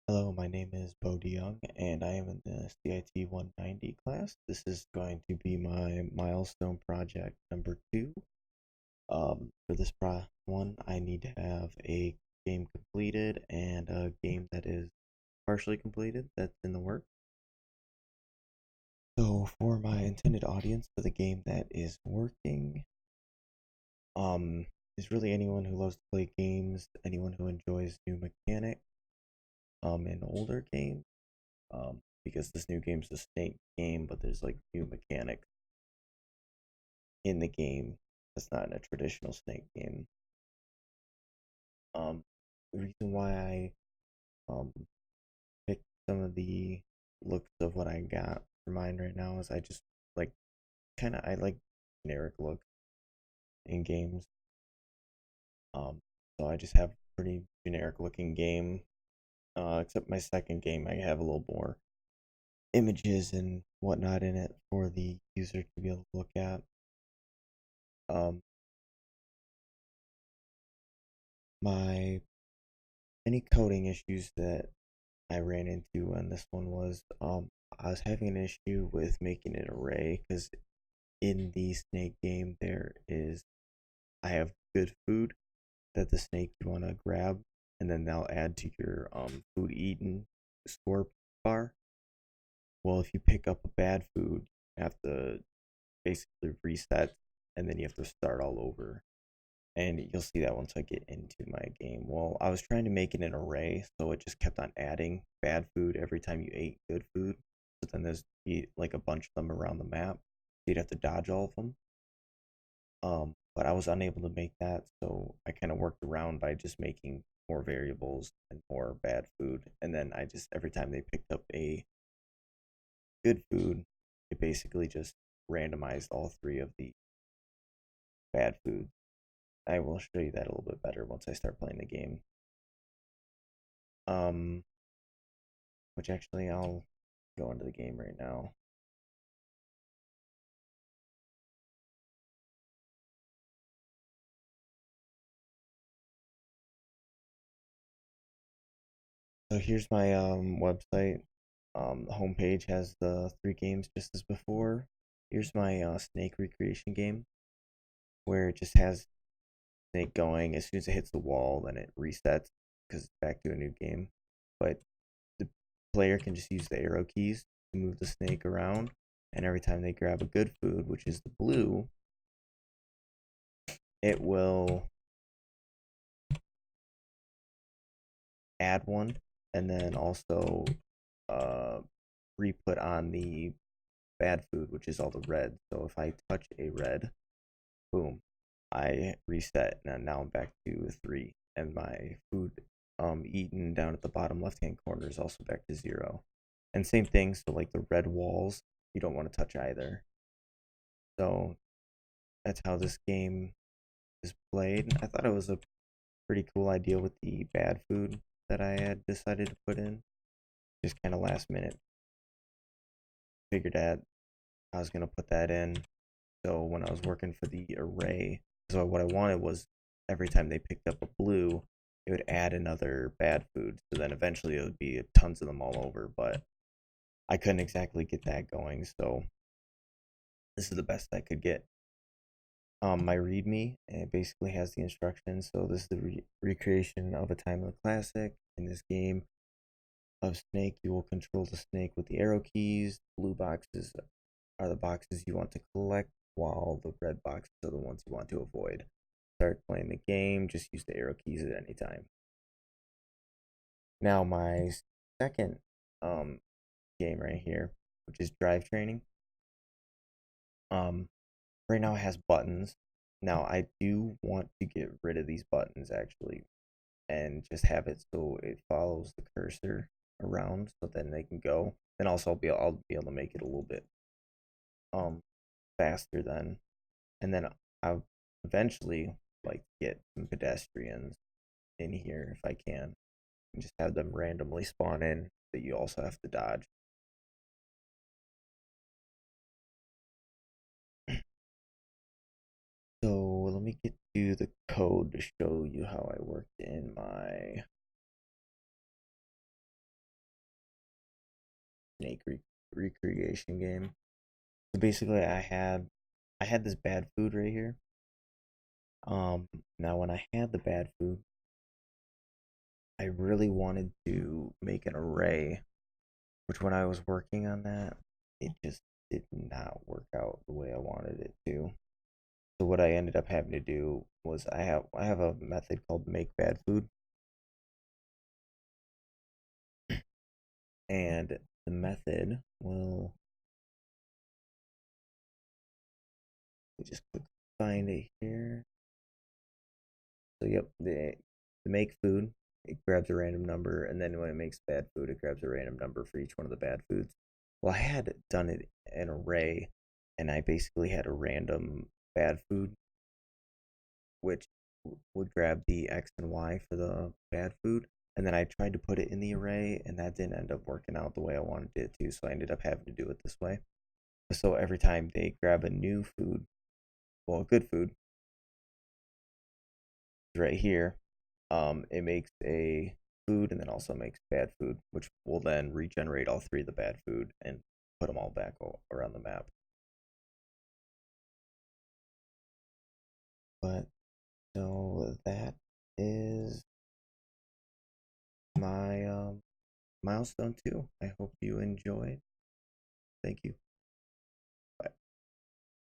Hello, my name is Bo DeYoung, and I am in the CIT 190 class. This is going to be my milestone project number two. For this one, I need to have a game completed and a game that is partially completed that's in the works. So, for my intended audience for the game that is working, um, is really anyone who loves to play games, anyone who enjoys new mechanics, in older games because this new game's a snake game, but there's like new mechanics in the game that's not in a traditional snake game. Um, the reason why I um picked some of the looks of what I got for mine right now is I just like I like generic look in games. So I just have a pretty generic looking game. Except my second game, I have a little more images and whatnot in it for the user to be able to look at. Um, my any coding issues that I ran into on this one was I was having an issue with making an array because in the snake game I have good food that the snake you want to grab, and then they'll add to your food eaten score bar. Well, if you pick up a bad food, you have to basically reset, and then you have to start all over. And you'll see that once I get into my game. Well, I was trying to make it an array, so it just kept on adding bad food every time you ate good food. But then there's like a bunch of them around the map. You'd have to dodge all of them. But I was unable to make that, so I kind of worked around by just making more variables and more bad food. And then I just every time they picked up a good food, it basically just randomized all three of the bad foods. I will show you that a little bit better once I start playing the game. Um, which actually I'll go into the game right now. So here's my website. The homepage has the three games just as before. Here's my snake recreation game, where it just has snake going. As soon as it hits the wall, then it resets because it's back to a new game. But the player can just use the arrow keys to move the snake around, and every time they grab a good food, which is the blue, it will add one, and then also uh, re-put on the bad food, which is all the red. So if I touch a red, boom, I reset, and now I'm back to three, and my food eaten down at the bottom left hand corner is also back to zero. And same thing, so like the red walls, you don't want to touch either. So that's how this game is played. I thought it was a pretty cool idea with the bad food that I had decided to put in. Just kind of last minute figured that I was gonna put that in. So when I was working for the array, so what I wanted was every time they picked up a blue, it would add another bad food. So then eventually it would be tons of them all over. But I couldn't exactly get that going. So this is the best I could get. My README, it basically has the instructions. So this is the recreation of a timeless classic. In this game of Snake, you will control the snake with the arrow keys. Blue boxes are the boxes you want to collect, while the red boxes are the ones you want to avoid. Start playing the game, just use the arrow keys at any time. Now, my second um, game right here, which is drive training. Um, right now it has buttons. Now, I do want to get rid of these buttons actually and just have it so it follows the cursor around so then they can go. And also I'll be able to make it a little bit um faster then. And then I'll eventually like get some pedestrians in here if I can, and just have them randomly spawn in that you also have to dodge. So let me get to the code to show you how I worked in my snake recreation game. So basically, I had this bad food right here. Now when I had the bad food, I really wanted to make an array, which when I was working on that, it just did not work out the way I wanted it to. So what I ended up having to do was I have a method called make bad food, and the method will just click find it here. So yep, the make food, it grabs a random number, and then when it makes bad food, it grabs a random number for each one of the bad foods. Well, I had done it an array, and I basically had a random bad food, which would grab the X and Y for the bad food. And then I tried to put it in the array, and that didn't end up working out the way I wanted it to. So I ended up having to do it this way. So every time they grab a new food, well, good food, right here, it makes a food and then also makes bad food, which will then regenerate all three of the bad food and put them all back around the map. But so that is my milestone 2. I hope you enjoyed. Thank you.